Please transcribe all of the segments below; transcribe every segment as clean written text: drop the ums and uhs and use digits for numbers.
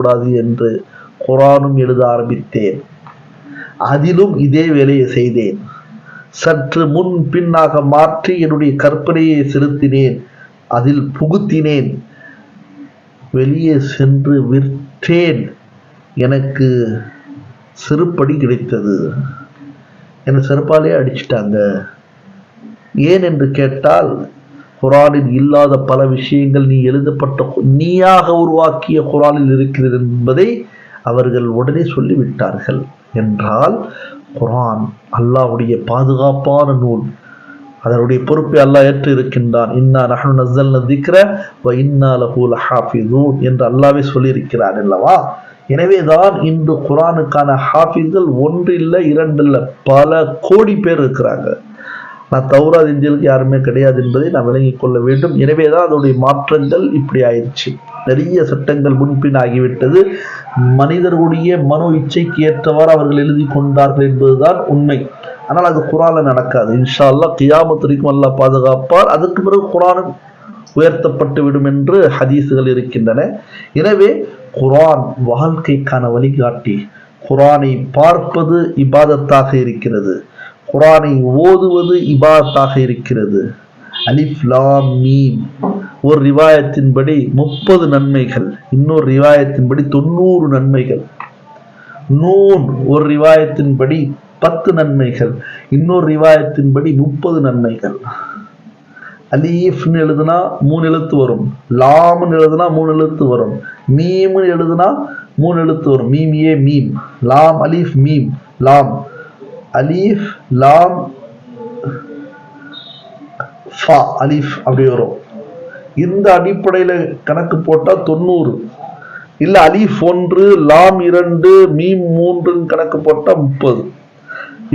கூடாது என்று குர்ஆனும் எழுத ஆரம்பித்தேன். அதிலும் இதே வேலையை செய்தேன். சற்று முன் பின்னாக மாற்றி என்னுடைய கற்பனையை செலுத்தினேன், அதில் புகுத்தினேன், வெளியே சென்று விற்றேன். எனக்கு செருப்படி கிடைத்தது. என்னை செருப்பாலே அடிச்சிட்டாங்க. ஏன் என்று கேட்டால், குர்ஆனில் இல்லாத பல விஷயங்கள் நீ எழுதப்பட்ட நீயாக உருவாக்கிய குர்ஆனில் இருக்கிறது என்பதை அவர்கள் உடனே சொல்லிவிட்டார்கள். என்றால் குர்ஆன் அல்லாஹ்வுடைய பாதுகாப்பான நூல். அதனுடைய பொறுப்பை அல்லாஹ் ஏற்று இருக்கின்றான். இன்னா நஹ்னு நஸல்னா ذிக்ர வ இன்னா லஹு லஹாஃபிஸூன் என்று அல்லாஹ்வே சொல்லியிருக்கிறார் அல்லவா. எனவேதான் இன்று குர்ஆனுக்கான ஹாஃபிஸ்கள் ஒன்று இல்லை, இரண்டு இல்லை, பல கோடி பேர் இருக்கிறாங்க. நான் தௌராத் இன்ஜீலுக்கு யாருமே கிடையாது என்பதை நான் விளங்கிக் கொள்ள வேண்டும். எனவேதான் அதனுடைய மாற்றங்கள் இப்படி ஆயிடுச்சு. நிறைய சட்டங்கள் முன்பின் ஆகிவிட்டது. மனிதர்களுடைய மனோ இச்சைக்கு ஏற்றவாறு அவர்கள் எழுதி கொண்டார்கள் என்பதுதான் உண்மை. ஆனால் அது குர்ஆன்ல நடக்காது. இன்ஷா அல்லாஹ் கியாமத் வரைக்கும் அல்லாஹ் பாதுகாப்பார். அதுக்கு பிறகு குர்ஆன் உயர்த்தப்பட்டு விடும் என்று ஹதீஸுகள் இருக்கின்றன. எனவே குர்ஆன் வாழ்க்கைக்கான வழிகாட்டி. குர்ஆனை பார்ப்பது இபாதத்தாக இருக்கிறது, குர்ஆனை ஓதுவது இபாதத்தாக இருக்கிறது. அலிஃப் லாம் மீம் ஒரு ரிவாயத்தின்படி 30 நன்மைகள், இன்னொரு ரிவாயத்தின்படி 90 நன்மைகள். நூன் ஒரு ரிவாயத்தின்படி 10 நன்மைகள், இன்னொரு ரிவாயத்தின்படி 30 நன்மைகள். அலீஃப்னு எழுதுனா 3 எழுத்து வரும், லாம்னு எழுதுனா 3 எழுத்து வரும், மீம்னு எழுதுனா 3 எழுத்து வரும். மீம் ஏ மீம், லாம் அலீஃப் மீம் லாம், அலீஃப் லாம் ஃபா அலீஃப் அப்படி வரும். இந்த அடிப்படையில் கணக்கு போட்டால் 90. இல்ல அலீஃப் 1 லாம் 2 மீம் 3 கணக்கு போட்டால் 30.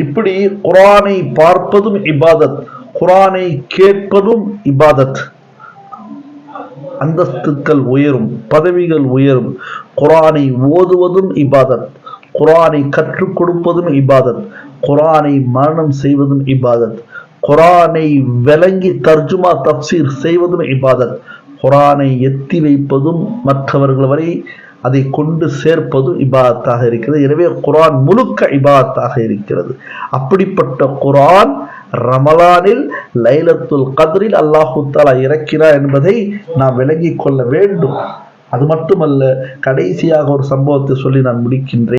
இப்படி குர்ஆனை பார்ப்பதும் இபாதத், குர்ஆனை கேட்பதும் இபாதத். அந்தஸ்துக்கள் உயரும், பதவிகள் உயரும். குர்ஆனை ஓதுவதும் இபாதத், குர்ஆனை கற்றுக் கொடுப்பதும் இபாதத், குர்ஆனை மரணம் செய்வதும் இபாதத், குர்ஆனை விளங்கி தர்ஜுமா தப்சீர் செய்வதும் இபாதத், குர்ஆனை எத்தி வைப்பதும் மற்றவர்கள் வரை அதை கொண்டு சேர்ப்பதும் இபாதத்தாக இருக்கிறது. எனவே குர்ஆன் முழுக்க இபாதத்தாக இருக்கிறது. அப்படிப்பட்ட குர்ஆன் ரமலானில் லைலத்துல் கத்ரில் அல்லாஹு தஆலா இறக்கிறார் என்பதை நாம் விளங்கிக் கொள்ள வேண்டும். அது மட்டுமல்ல, கடைசியாக ஒரு சம்பவத்தை சொல்லி நான் முடிக்கின்றேன்.